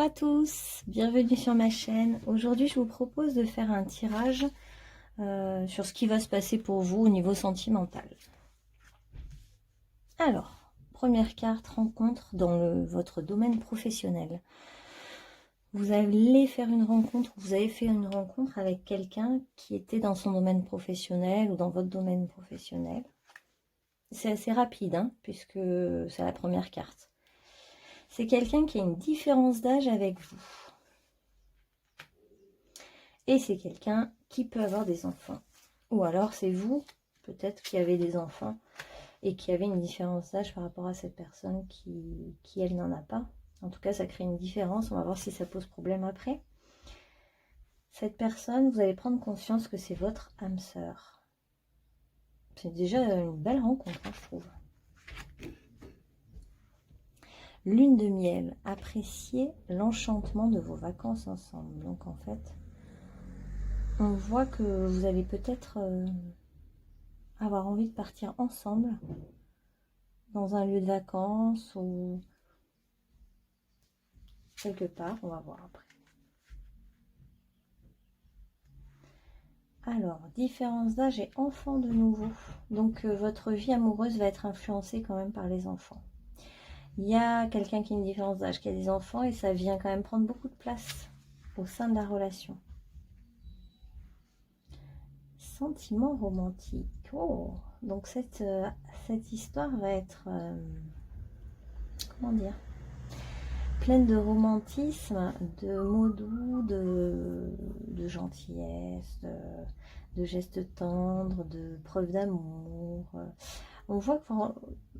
Bonjour à tous, bienvenue sur ma chaîne. Aujourd'hui, je vous propose de faire un tirage sur ce qui va se passer pour vous au niveau sentimental. Alors, première carte, rencontre dans votre domaine professionnel. Vous allez faire une rencontre, vous avez fait une rencontre avec quelqu'un qui était dans son domaine professionnel ou dans votre domaine professionnel. C'est assez rapide, hein, puisque c'est la première carte. C'est quelqu'un qui a une différence d'âge avec vous. Et c'est quelqu'un qui peut avoir des enfants. Ou alors c'est vous, peut-être, qui avez des enfants et qui avez une différence d'âge par rapport à cette personne qui elle, n'en a pas. En tout cas, ça crée une différence. On va voir si ça pose problème après. Cette personne, vous allez prendre conscience que c'est votre âme sœur. C'est déjà une belle rencontre, hein, je trouve. Lune de miel. Appréciez l'enchantement de vos vacances ensemble. Donc en fait, on voit que vous allez peut-être avoir envie de partir ensemble dans un lieu de vacances ou quelque part, on va voir après. Alors, différence d'âge et enfant de nouveau. Donc, votre vie amoureuse va être influencée quand même par les enfants. Il y a quelqu'un qui a une différence d'âge, qui a des enfants, et ça vient quand même prendre beaucoup de place au sein de la relation. Sentiment romantique. Oh, donc cette histoire va être, comment dire, pleine de romantisme, de mots doux, de gentillesse, de gestes tendres, de preuves d'amour. On voit que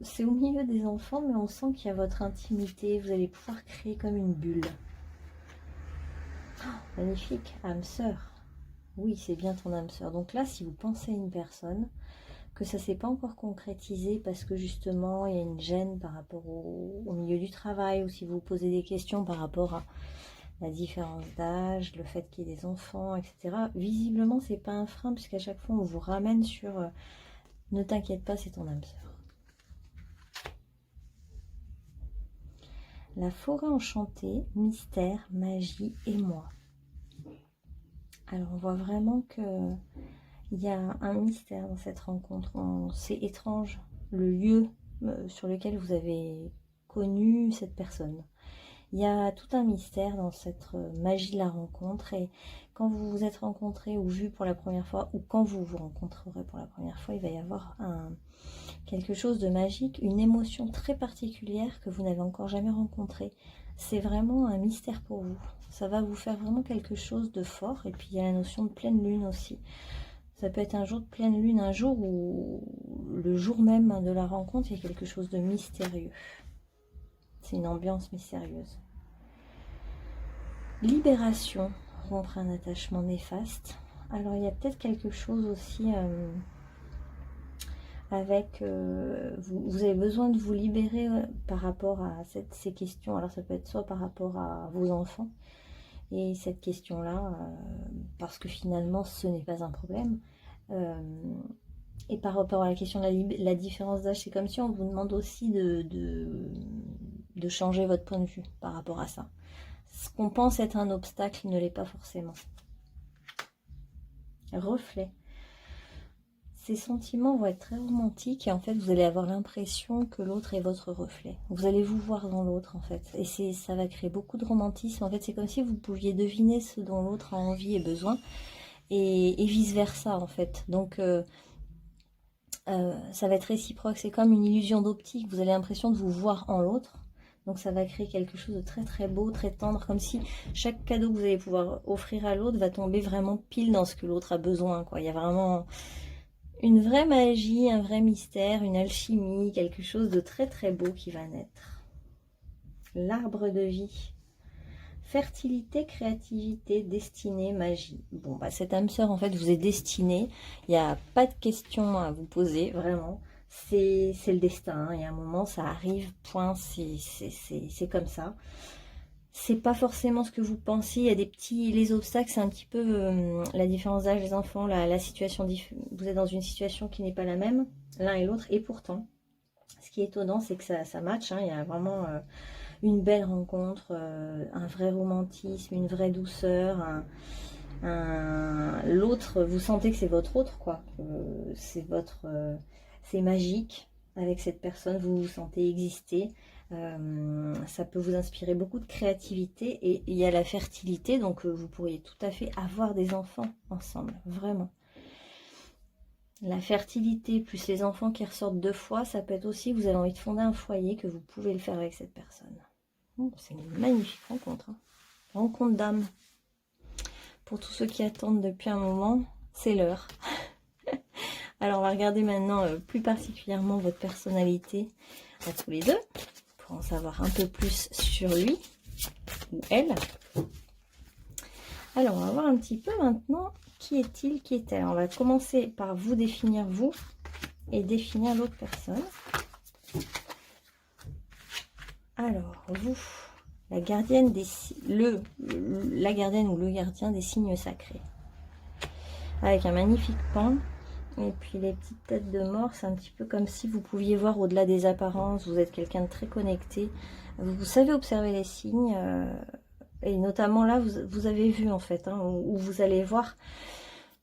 c'est au milieu des enfants, mais on sent qu'il y a votre intimité. Vous allez pouvoir créer comme une bulle. Oh, magnifique, âme sœur. Oui, c'est bien ton âme sœur. Donc là, si vous pensez à une personne, que ça ne s'est pas encore concrétisé parce que justement il y a une gêne par rapport au milieu du travail, ou si vous vous posez des questions par rapport à la différence d'âge, le fait qu'il y ait des enfants, etc. Visiblement, c'est pas un frein, puisqu'à chaque fois on vous ramène sur ne t'inquiète pas, c'est ton âme sœur. La forêt enchantée, mystère, magie et moi. Alors on voit vraiment que il y a un mystère dans cette rencontre. C'est étrange, le lieu sur lequel vous avez connu cette personne. Il y a tout un mystère dans cette magie de la rencontre. Et quand vous vous êtes rencontrés ou vus pour la première fois, ou quand vous vous rencontrerez pour la première fois, il va y avoir quelque chose de magique, une émotion très particulière que vous n'avez encore jamais rencontrée. C'est vraiment un mystère pour vous. Ça va vous faire vraiment quelque chose de fort. Et puis il y a la notion de pleine lune aussi. Ça peut être un jour de pleine lune, un jour où le jour même de la rencontre, il y a quelque chose de mystérieux. C'est une ambiance mystérieuse. Libération, rompre un attachement néfaste. Alors il y a peut-être quelque chose aussi avec... vous avez besoin de vous libérer par rapport à ces questions. Alors ça peut être soit par rapport à vos enfants, et cette question-là, parce que finalement ce n'est pas un problème. Et par rapport à la question de la différence d'âge, c'est comme si on vous demande aussi de changer votre point de vue par rapport à ça. Ce qu'on pense être un obstacle ne l'est pas forcément. Reflet. Ces sentiments vont être très romantiques et en fait vous allez avoir l'impression que l'autre est votre reflet. Vous allez vous voir dans l'autre en fait, et ça va créer beaucoup de romantisme. En fait c'est comme si vous pouviez deviner ce dont l'autre a envie et besoin, et vice versa en fait. Donc ça va être réciproque, c'est comme une illusion d'optique, vous avez l'impression de vous voir en l'autre. Donc ça va créer quelque chose de très très beau, très tendre, comme si chaque cadeau que vous allez pouvoir offrir à l'autre va tomber vraiment pile dans ce que l'autre a besoin, quoi. Il y a vraiment une vraie magie, un vrai mystère, une alchimie, quelque chose de très très beau qui va naître. L'arbre de vie. Fertilité, créativité, destinée, magie. Bon, bah cette âme sœur, en fait, vous est destinée. Il n'y a pas de questions à vous poser, vraiment. C'est le destin, hein. Il y a un moment, ça arrive, point, c'est comme ça. C'est pas forcément ce que vous pensiez. Il y a des petits... Les obstacles, c'est un petit peu la différence d'âge des enfants, la situation... Vous êtes dans une situation qui n'est pas la même, l'un et l'autre. Et pourtant, ce qui est étonnant, c'est que ça match, hein. Il y a vraiment... une belle rencontre, un vrai romantisme, une vraie douceur, l'autre, vous sentez que c'est votre autre, quoi. C'est votre, c'est magique avec cette personne, vous vous sentez exister. Ça peut vous inspirer beaucoup de créativité et il y a la fertilité, donc vous pourriez tout à fait avoir des enfants ensemble, vraiment. La fertilité plus les enfants qui ressortent 2 fois, ça peut être aussi, vous avez envie de fonder un foyer, que vous pouvez le faire avec cette personne. C'est une magnifique rencontre, hein. Rencontre d'âme. Pour tous ceux qui attendent depuis un moment, c'est l'heure. Alors on va regarder maintenant plus particulièrement votre personnalité à tous les deux, pour en savoir un peu plus sur lui ou elle. Alors on va voir un petit peu maintenant qui est-il, qui est-elle. On va commencer par vous définir vous et définir l'autre personne. Alors vous, la gardienne la gardienne ou le gardien des signes sacrés, avec un magnifique pan. Et puis les petites têtes de mort, c'est un petit peu comme si vous pouviez voir au-delà des apparences. Vous êtes quelqu'un de très connecté. Vous savez observer les signes. Et notamment là, vous avez vu en fait, hein, où vous allez voir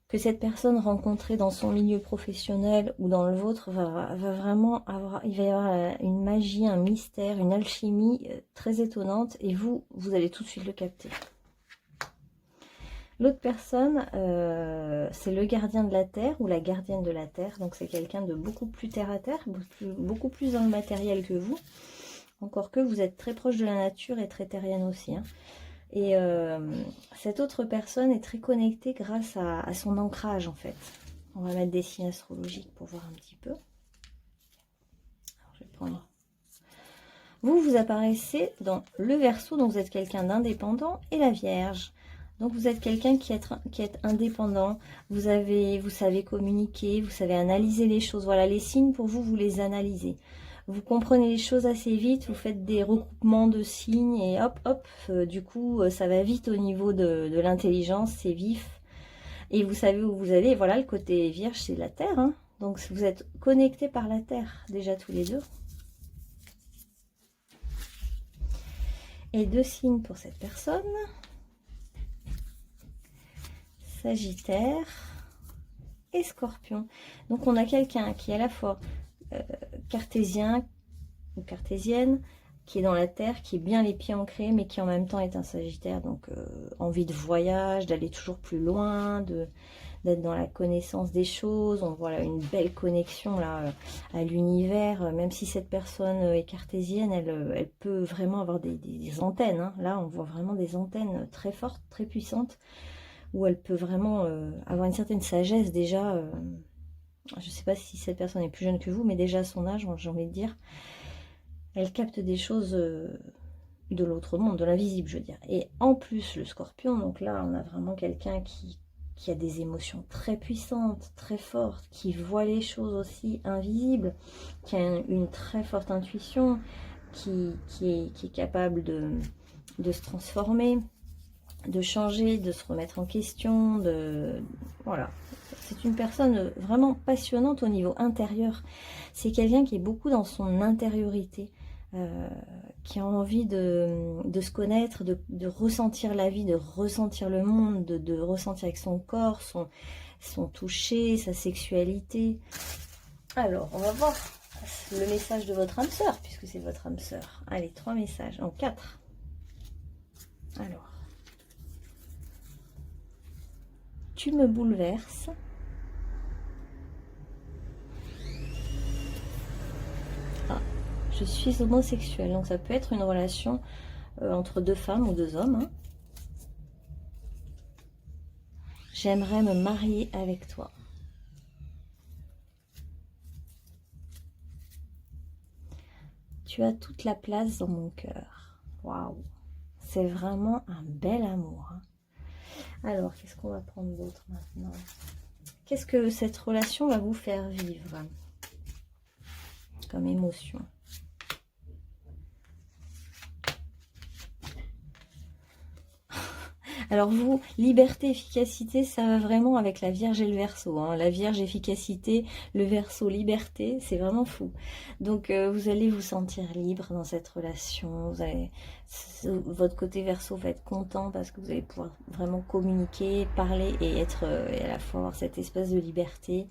que cette personne rencontrée dans son milieu professionnel ou dans le vôtre va vraiment avoir, il va y avoir une magie, un mystère, une alchimie très étonnante. Et vous allez tout de suite le capter. L'autre personne, c'est le gardien de la terre ou la gardienne de la terre. Donc c'est quelqu'un de beaucoup plus terre à terre, beaucoup plus dans le matériel que vous. Encore que vous êtes très proche de la nature et très terrienne aussi, hein. Et cette autre personne est très connectée grâce à son ancrage en fait. On va mettre des signes astrologiques pour voir un petit peu. Alors, je vais prendre... Vous apparaissez dans le Verseau, donc vous êtes quelqu'un d'indépendant, et la Vierge. Donc vous êtes quelqu'un qui est indépendant, vous savez communiquer, vous savez analyser les choses. Voilà, les signes pour vous, vous les analysez. Vous comprenez les choses assez vite, vous faites des recoupements de signes et hop, hop, du coup, ça va vite au niveau de l'intelligence, c'est vif. Et vous savez où vous allez. Et voilà, le côté Vierge, c'est la Terre, hein. Donc vous êtes connectés par la Terre, déjà tous les deux. Et 2 signes pour cette personne. Sagittaire et Scorpion. Donc on a quelqu'un qui est à la fois cartésien ou cartésienne, qui est dans la terre, qui est bien les pieds ancrés, mais qui en même temps est un Sagittaire, donc envie de voyage, d'aller toujours plus loin, d'être dans la connaissance des choses. On voit là une belle connexion là à l'univers, même si cette personne est cartésienne, elle peut vraiment avoir des antennes, hein. Là on voit vraiment des antennes très fortes, très puissantes, où elle peut vraiment avoir une certaine sagesse déjà. Je ne sais pas si cette personne est plus jeune que vous, mais déjà à son âge, j'ai envie de dire, elle capte des choses de l'autre monde, de l'invisible, je veux dire. Et en plus, le Scorpion, donc là, on a vraiment quelqu'un qui a des émotions très puissantes, très fortes, qui voit les choses aussi invisibles, qui a une très forte intuition, qui est capable de se transformer, de changer, de se remettre en question, voilà. C'est une personne vraiment passionnante au niveau intérieur. C'est quelqu'un qui est beaucoup dans son intériorité, qui a envie de se connaître, de ressentir la vie, de ressentir le monde, de ressentir avec son corps, son toucher, sa sexualité. Alors, on va voir le message de votre âme sœur, puisque c'est votre âme sœur. Allez, 3 messages, en 4. Alors. Tu me bouleverses. Ah, je suis homosexuelle, donc ça peut être une relation entre 2 femmes ou 2 hommes, hein. J'aimerais me marier avec toi. Tu as toute la place dans mon cœur. Waouh, c'est vraiment un bel amour, hein. Alors, qu'est-ce qu'on va prendre d'autre maintenant? Qu'est-ce que cette relation va vous faire vivre comme émotion? Alors vous, liberté, efficacité, ça va vraiment avec la Vierge et le Verseau. Hein. La Vierge, efficacité, le Verseau, liberté, c'est vraiment fou. Donc vous allez vous sentir libre dans cette relation. Vous allez, votre côté Verseau va être content parce que vous allez pouvoir vraiment communiquer, parler et être et à la fois avoir cette espèce de liberté.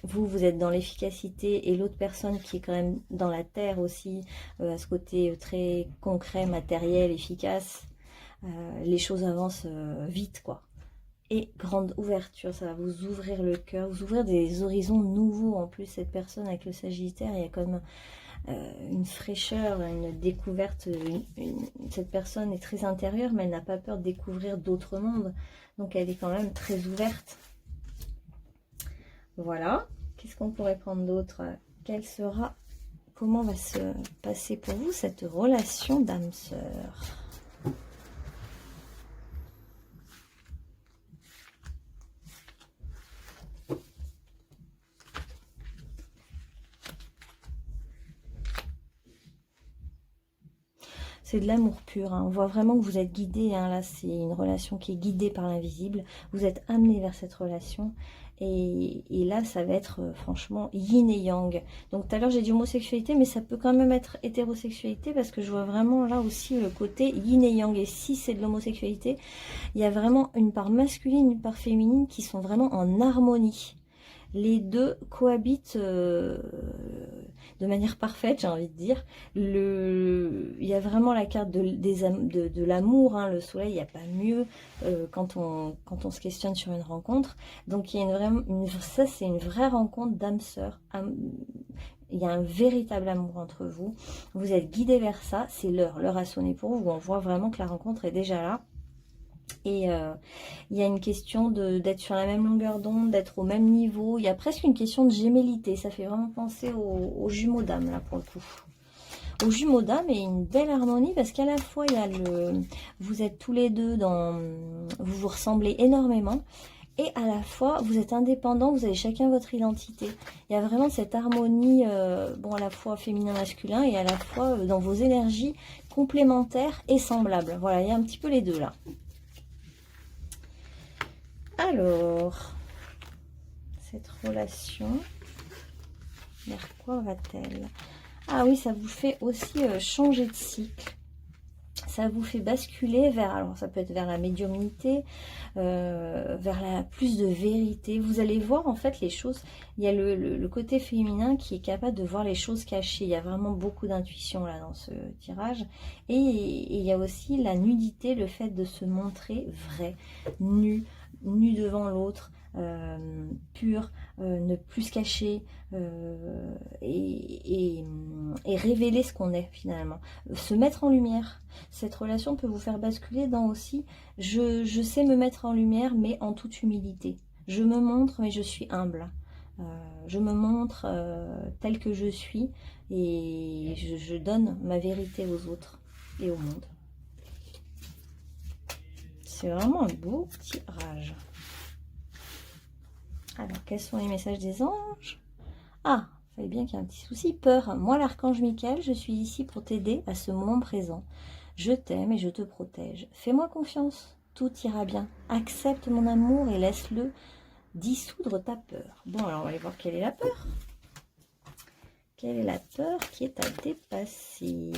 Vous êtes dans l'efficacité et l'autre personne qui est quand même dans la terre aussi, à ce côté très concret, matériel, efficace. Les choses avancent vite, quoi. Et grande ouverture, ça va vous ouvrir le cœur, vous ouvrir des horizons nouveaux. En plus, cette personne avec le Sagittaire, il y a comme une fraîcheur, une découverte. Cette personne est très intérieure, mais elle n'a pas peur de découvrir d'autres mondes. Donc, elle est quand même très ouverte. Voilà. Qu'est-ce qu'on pourrait prendre d'autre? Comment va se passer pour vous cette relation d'âme-sœur? C'est de l'amour pur, hein. On voit vraiment que vous êtes guidé, hein. Là, c'est une relation qui est guidée par l'invisible. Vous êtes amené vers cette relation. Et là, ça va être franchement yin et yang. Donc tout à l'heure, j'ai dit homosexualité, mais ça peut quand même être hétérosexualité parce que je vois vraiment là aussi le côté yin et yang. Et si c'est de l'homosexualité, il y a vraiment une part masculine, une part féminine qui sont vraiment en harmonie. Les deux cohabitent de manière parfaite, j'ai envie de dire. Il y a vraiment la carte de l'amour, hein, le soleil, il n'y a pas mieux quand on se questionne sur une rencontre. Donc il y a ça, c'est une vraie rencontre d'âme sœur. Il y a un véritable amour entre vous. Vous êtes guidés vers ça, c'est l'heure a sonné pour vous. On voit vraiment que la rencontre est déjà là. Et il y a une question d'être sur la même longueur d'onde, d'être au même niveau. Il y a presque une question de gémellité. Ça fait vraiment penser aux jumeaux d'âme, là, pour le coup. Aux jumeaux d'âme et une belle harmonie parce qu'à la fois, il y a vous êtes tous les deux vous vous ressemblez énormément. Et à la fois, vous êtes indépendants, vous avez chacun votre identité. Il y a vraiment cette harmonie, bon, à la fois féminin-masculin et à la fois dans vos énergies complémentaires et semblables. Voilà, il y a un petit peu les deux, là. Alors, cette relation, vers quoi va-t-elle? Ah oui, ça vous fait aussi changer de cycle. Ça vous fait basculer vers, alors ça peut être vers la médiumnité, vers plus de vérité. Vous allez voir en fait les choses. Il y a le côté féminin qui est capable de voir les choses cachées. Il y a vraiment beaucoup d'intuition là dans ce tirage. Et il y a aussi la nudité, le fait de se montrer vrai, nu devant l'autre, pur, ne plus se cacher et révéler ce qu'on est finalement, se mettre en lumière. Cette relation peut vous faire basculer dans aussi je sais me mettre en lumière mais en toute humilité, je me montre mais je suis humble, je me montre tel que je suis et je donne ma vérité aux autres et au monde. C'est vraiment un beau tirage. Alors, quels sont les messages des anges? Ah, il fallait bien qu'il y ait un petit souci. Peur. Moi, l'archange Michael, je suis ici pour t'aider à ce moment présent. Je t'aime et je te protège. Fais-moi confiance. Tout ira bien. Accepte mon amour et laisse-le dissoudre ta peur. Bon, alors, on va aller voir quelle est la peur. Quelle est la peur qui est à dépasser?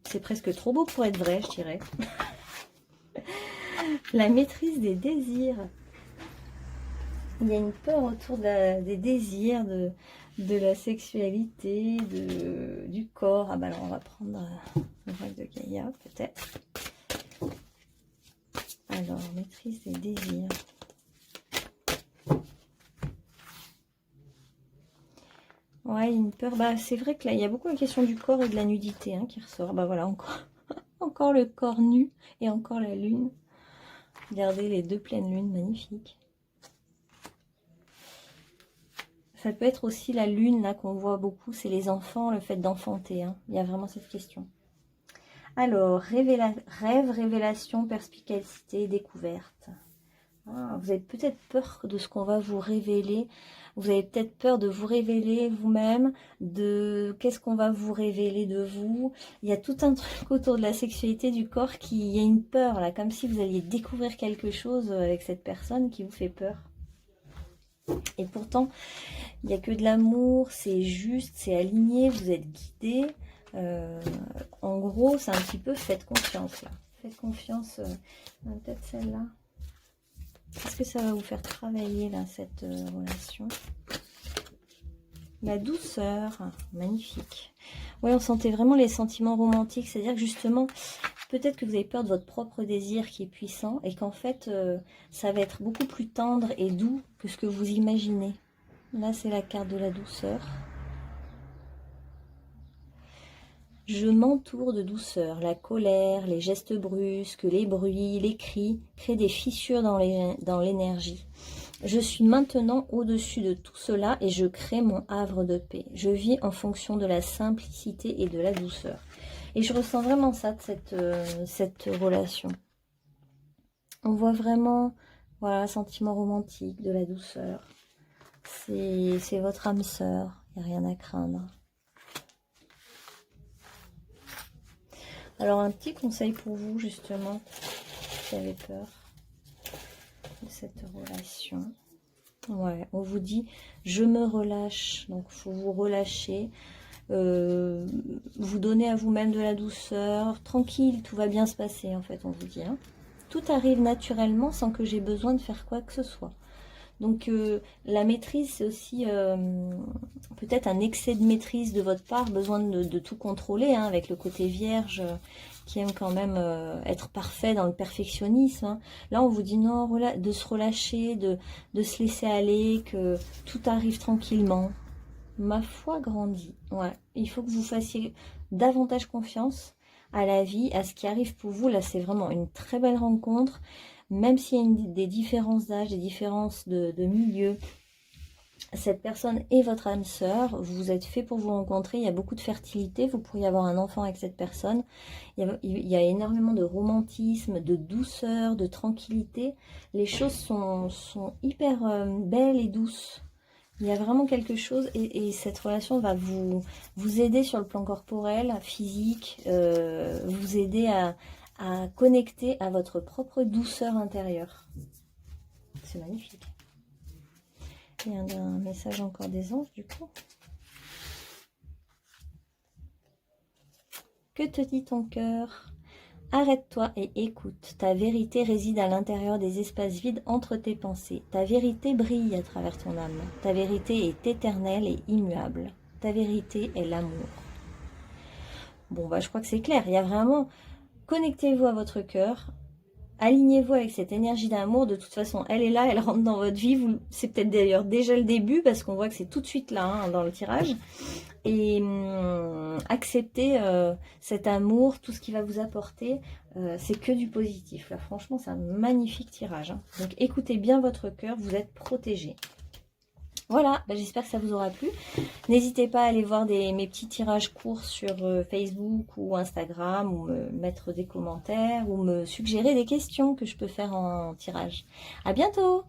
C'est presque trop beau pour être vrai, je dirais. La maîtrise des désirs. Il y a une peur autour des désirs, de la sexualité, du corps. Ah bah alors on va prendre le rêve de Gaïa peut-être. Alors, maîtrise des désirs. Ouais, une peur. Bah c'est vrai que là, il y a beaucoup la question du corps et de la nudité qui ressort. Bah voilà, encore le corps nu et encore la lune. Regardez les deux pleines lunes, magnifiques. Ça peut être aussi la lune, là, qu'on voit beaucoup, c'est les enfants, le fait d'enfanter. Il y a vraiment cette question. Alors, rêve, révélation, perspicacité, découverte. Ah, vous avez peut-être peur de ce qu'on va vous révéler. Vous avez peut-être peur de vous révéler vous-même, de qu'est-ce qu'on va vous révéler de vous. Il y a tout un truc autour de la sexualité du corps qui il y a une peur là, comme si vous alliez découvrir quelque chose avec cette personne qui vous fait peur. Et pourtant, il n'y a que de l'amour, c'est juste, c'est aligné, vous êtes guidé. En gros, c'est un petit peu faites confiance là. Faites confiance, peut-être celle-là. Est-ce que ça va vous faire travailler là, cette relation? La douceur, magnifique. Oui, on sentait vraiment les sentiments romantiques, c'est-à-dire que justement, peut-être que vous avez peur de votre propre désir qui est puissant et qu'en fait, ça va être beaucoup plus tendre et doux que ce que vous imaginez. Là, c'est la carte de la douceur. Je m'entoure de douceur. La colère, les gestes brusques, les bruits, les cris créent des fissures dans l'énergie. Je suis maintenant au-dessus de tout cela et je crée mon havre de paix. Je vis en fonction de la simplicité et de la douceur. Et je ressens vraiment ça de cette relation. On voit vraiment, voilà, sentiment romantique, de la douceur. C'est votre âme sœur, il n'y a rien à craindre. Alors un petit conseil pour vous justement, qui avez peur de cette relation. Ouais, on vous dit, je me relâche, donc il faut vous relâcher, vous donner à vous-même de la douceur, tranquille, tout va bien se passer en fait, on vous dit. Hein. Tout arrive naturellement sans que j'ai besoin de faire quoi que ce soit. Donc la maîtrise, c'est aussi peut-être un excès de maîtrise de votre part, besoin de tout contrôler, hein, avec le côté vierge qui aime quand même être parfait dans le perfectionnisme. Hein. Là, on vous dit non, de se relâcher, de se laisser aller, que tout arrive tranquillement. Ma foi grandit. Ouais, il faut que vous fassiez davantage confiance à la vie, à ce qui arrive pour vous. Là, c'est vraiment une très belle rencontre. Même s'il y a des différences d'âge, des différences de milieu, cette personne est votre âme sœur, vous êtes fait pour vous rencontrer, il y a beaucoup de fertilité, vous pourriez avoir un enfant avec cette personne, il y a énormément de romantisme, de douceur, de tranquillité, les choses sont hyper belles et douces. Il y a vraiment quelque chose et cette relation va vous aider sur le plan corporel, physique, vous aider à connecter à votre propre douceur intérieure. C'est magnifique. Il y a un message encore des anges du coup. Que te dit ton cœur? Arrête-toi et écoute. Ta vérité réside à l'intérieur des espaces vides entre tes pensées. Ta vérité brille à travers ton âme. Ta vérité est éternelle et immuable. Ta vérité est l'amour. Bon, bah, je crois que c'est clair. Il y a vraiment... Connectez-vous à votre cœur. Alignez-vous avec cette énergie d'amour. De toute façon, elle est là, elle rentre dans votre vie. C'est peut-être d'ailleurs déjà le début parce qu'on voit que c'est tout de suite là hein, dans le tirage. Et acceptez cet amour, tout ce qu'il va vous apporter. C'est que du positif. Là, franchement, c'est un magnifique tirage. Hein. Donc, écoutez bien votre cœur. Vous êtes protégés. Voilà, bah, j'espère que ça vous aura plu. N'hésitez pas à aller voir mes petits tirages courts sur Facebook ou Instagram, ou me mettre des commentaires, ou me suggérer des questions que je peux faire en tirage. À bientôt!